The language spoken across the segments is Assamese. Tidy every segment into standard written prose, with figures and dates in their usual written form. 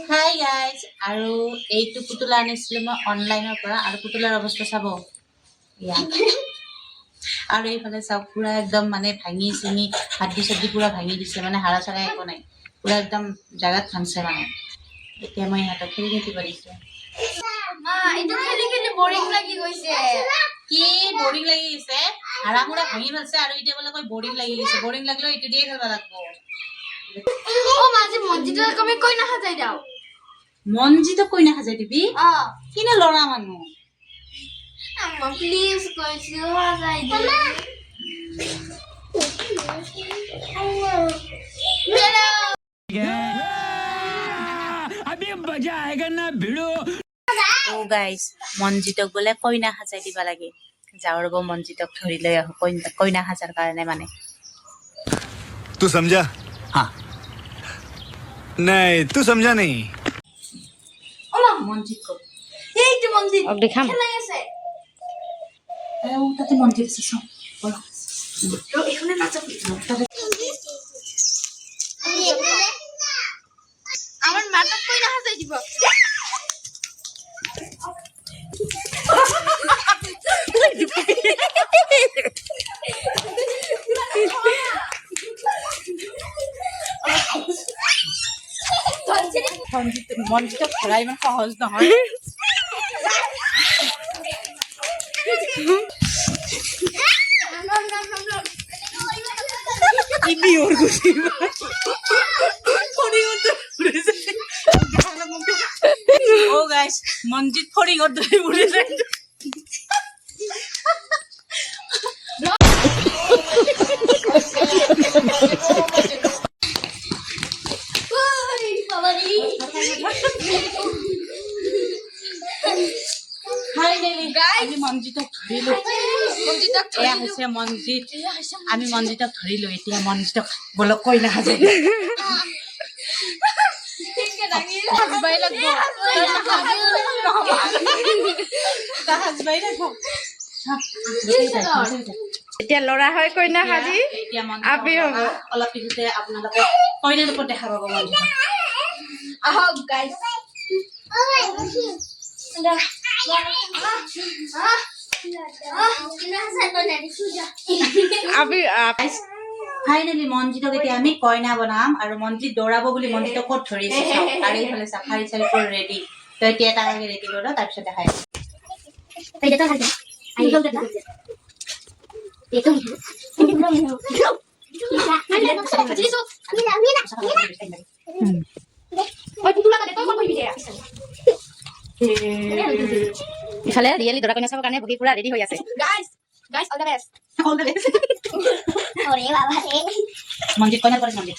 হাই গাইজ আৰু এইটো পুতলা আনিছিলোঁ মই অনলাইনৰ পৰা আৰু পুতলাৰ অৱস্থা চাব ইয়া আৰু এইফালে চাওক পুৰা একদম মানে ভাঙি চিঙি হাড্ডি চাড্ডি পুৰা ভাঙি দিছে মানে হাৰা চাৰা একো নাই পুৰা একদম জাগাত ভাঙছে মানে এতিয়া মই ইহঁতক খেলি থাকিব দিছোঁ কি বৰিং লাগি গৈছে হাৰা মুৰা ভাঙি পেলাইছে আৰু এতিয়া বোলে কৈ বৰিং লাগি গৈছে বৰিং লাগিলেও এইটো দিয়ে খেলিব লাগিব মঞ্জিতো কৈ নাখাজাই দিবি কিনে লৰা মানুহ প্লিজ কৈছো হাজাই দি अभी मजा आएगा ना भिड़ो ও গাইজ মঞ্জিতক বোলে কইনা সাজাই দিব লাগে যাওঁ ৰ'ব মঞ্জিতক ধৰি লৈ আহো কইনা সাজাৰ কাৰণে মানে तू समझा हाँ नहीं तू समझा नहीं মঞ্জিত ক'ত এইটো মন্দিৰ দেখাম খেলাই আছে তাতে মঞ্জিত আছে চাওঁ ব'লা। এইখনে নাচাবি আমার মাথাত কই না হাজাই দিব মঞ্জিতক ধৰা ইমান সহজ নহয় ও গাইস মঞ্জিত ফড়িঙত ধৰি উৰি যায় আমি মঞ্জিতক ধৰিলো এয়া হৈছে মঞ্জিত আমি মঞ্জিতক ধৰিলো এতিয়া মঞ্জিতক বলক কইনা সাজাই এতিয়া লৰা হয় কইনা সাজি এতিয়া আপি হ'ব অলপ পিছতে আপোনালোকে কইনাৰ ওপৰত দেখা পাব মঞ্জিত আহক গাইস ফাইনেলি মঞ্জিতক এতিয়া আমি কইনা বনাম আৰু মঞ্জিত দৌৰাব বুলি মঞ্জিতক ক'ত ধৰিছে আৰু এইফালে চাফাৰী চাৰি কৰি ৰেডি তো এতিয়া এটা আগে ৰেডি কৰোঁ তাৰপিছত দেখাই ইফালে ৰিয়েলি দৰা কইনা চাবৰ কাৰণে ভগি পুৰা ৰেডি হৈ আছে guys all the best all the best ওরে বাবা রে মঞ্জিত কইনার পরে মঞ্জিত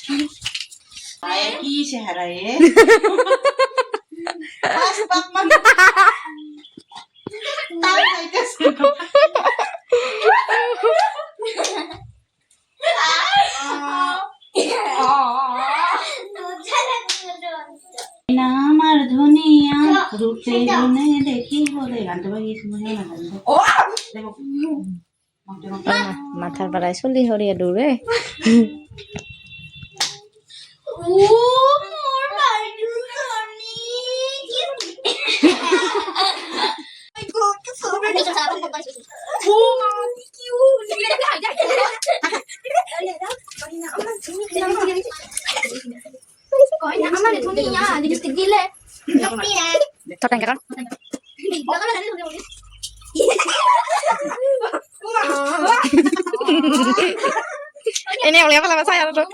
কি চেহারা এ পাক মান তাই খাইতেছে না আমার ধনিয়া রূপে গুনে দেখি বলে গানটা বাজিয়েছি মনে না দেখো মাথার পাড়ায় চলি হরিয়া দৌড়ে ini oleh apa lama saya tuh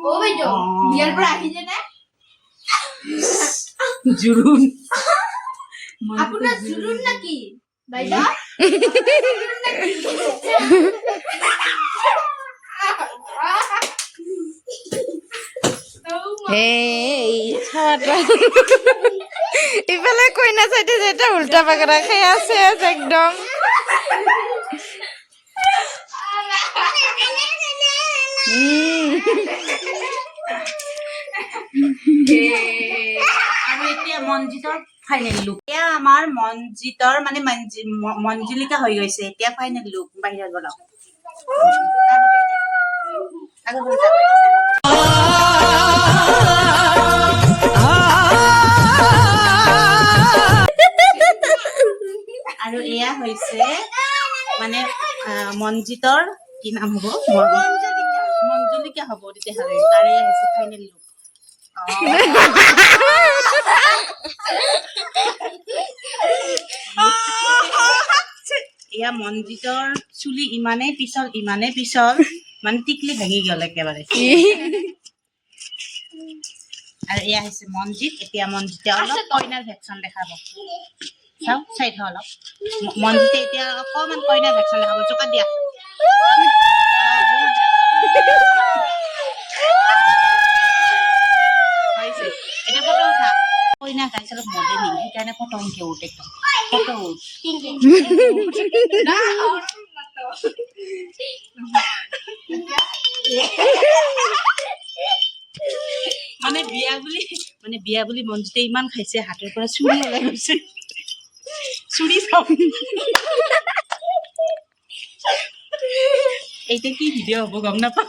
oh bejo biar berakhirnya nih jurun aku na jurun lagi baiklah hey ছাড়া ইফালে কইনা সাইডে যেটা উল্টা পাকড়া খাই আছে একদম আৰু এতিয়া মঞ্জিতৰ ফাইনেল লুক এতিয়া আমাৰ মঞ্জিতৰ মানে মঞ্জিলিকা হৈ গৈছে এতিয়া ফাইনেল লুক বাহিৰত বনাও আগত মঞ্জিতৰ কি নাম হ'ব মঞ্জুলিকা হ'ব তেতিয়াহ'লে আৰু এয়া হৈছে ফাইনেল লুক এয়া মঞ্জিতৰ চুলি ইমানেই পিছল মানে টিকলি ভাঙি গ'ল একেবাৰে আৰু এয়া হৈছে মঞ্জিত এতিয়া মঞ্জিতে অলপ কইনাৰ ভেকচন দেখাব চাও চাই থওঁ অলপ মঞ্জিতে এতিয়া অকণমান কইনাৰ ভেকচন দেখাব জোকা দিয়া হৈছে এতিয়া ফটো উঠা কইনা গাইছে অলপ মডেলিং সেইকাৰণে ফটো এনেকে উঠে ফটো মানে বিয়া বুলি মঞ্জিতে ইমান খাইছে হাতৰ পৰা চুৰি ওলাই গৈছে চুৰি চাও এইটা কি ভিডিঅ' হ'ব গম নাপাওঁ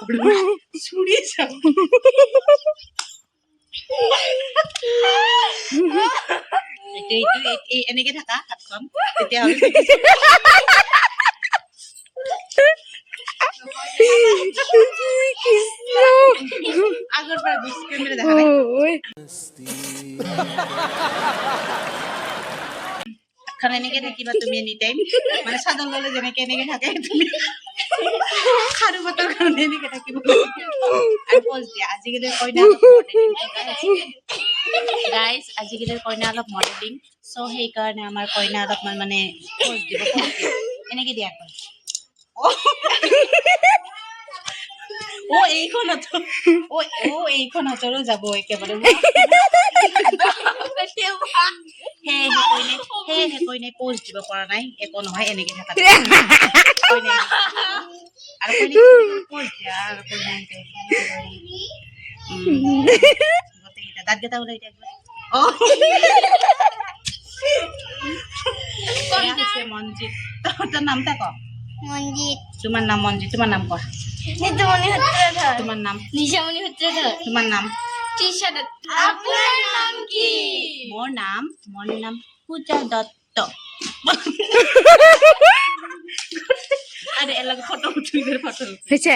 চুৰি চাও এনেকে থাকা হাতখন তেতিয়াহ'লে আগৰ পৰা গুচি কেমেৰা দেখা নাই হাতখন এনেকে থাকিবা তুমি এনি টাইম মানে চাদৰ ল'লে যেনেকে এনেকে থাকে তুমি খাৰু পাতৰ কাৰণে এনেকে থাকিব আৰু পজ দিয়া আজিকালিৰ কইনা গাইজ আজিকালিৰ কইনা অলপ মডেলিং চ' সেইকাৰণে আমাৰ কইনা অলপমান মানে পজ দিব এনেকে দিয়া কয় এইখনতৰো যাব একেবাৰে সেই কইনাই পজ দিব পৰা নাই একো নহয় এনেকে থকা কইনাই আৰু পজ দিয়া আৰু কইনাই গোটেইকেইটা দাঁতকেইটা ওলাই দিয়া মঞ্জিত তোৰ নামটা ক মঞ্জিত তোমাৰ নাম মঞ্জিত তোমাৰ নাম কোৱা নিতুমণি সূত্ৰধৰ তোমাৰ নাম নিশামণি সূত্ৰধৰ তোমাৰ নাম তৃষা দত্ত আপোনাৰ নাম কি মোৰ নাম পূজা দত্ত আরে এলাকা ফটো উঠবি ফটো হয়েছে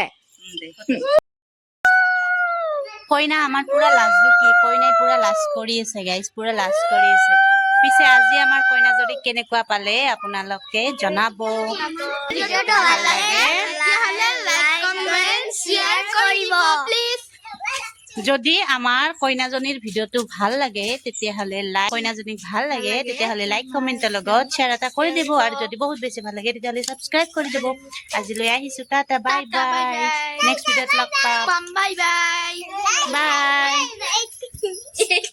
কইনা আমার পুরা লাজ দুকি কইনাই পুরা লাজ কৰি আছে গাইজ পুৰা লাজ কৰি আছে পিছে আজি আমাৰ কইনা যদি কেনেকুৱা পালে আপোনালোকে জনাব ভিডিওটো ভাল লাগে তেতিয়াহ'লে লাইক কমেন্ট শেয়াৰ কৰিব প্লিজ যদি আমাৰ কইনাজনীৰ ভিডিওটো ভাল লাগে তেতিয়াহ'লে কইনাজনীক ভাল লাগে তেতিয়াহ'লে লাইক কমেন্টৰ লগত শ্বেয়াৰ এটা কৰি দিব আৰু যদি বহুত বেছি ভাল লাগে তেতিয়াহ'লে সাবস্ক্ৰাইব কৰি দিব আজিলৈ আহিছো টাটা বাই বাই নেক্সট ভিডিওত লগ পাম বাই বাই বাই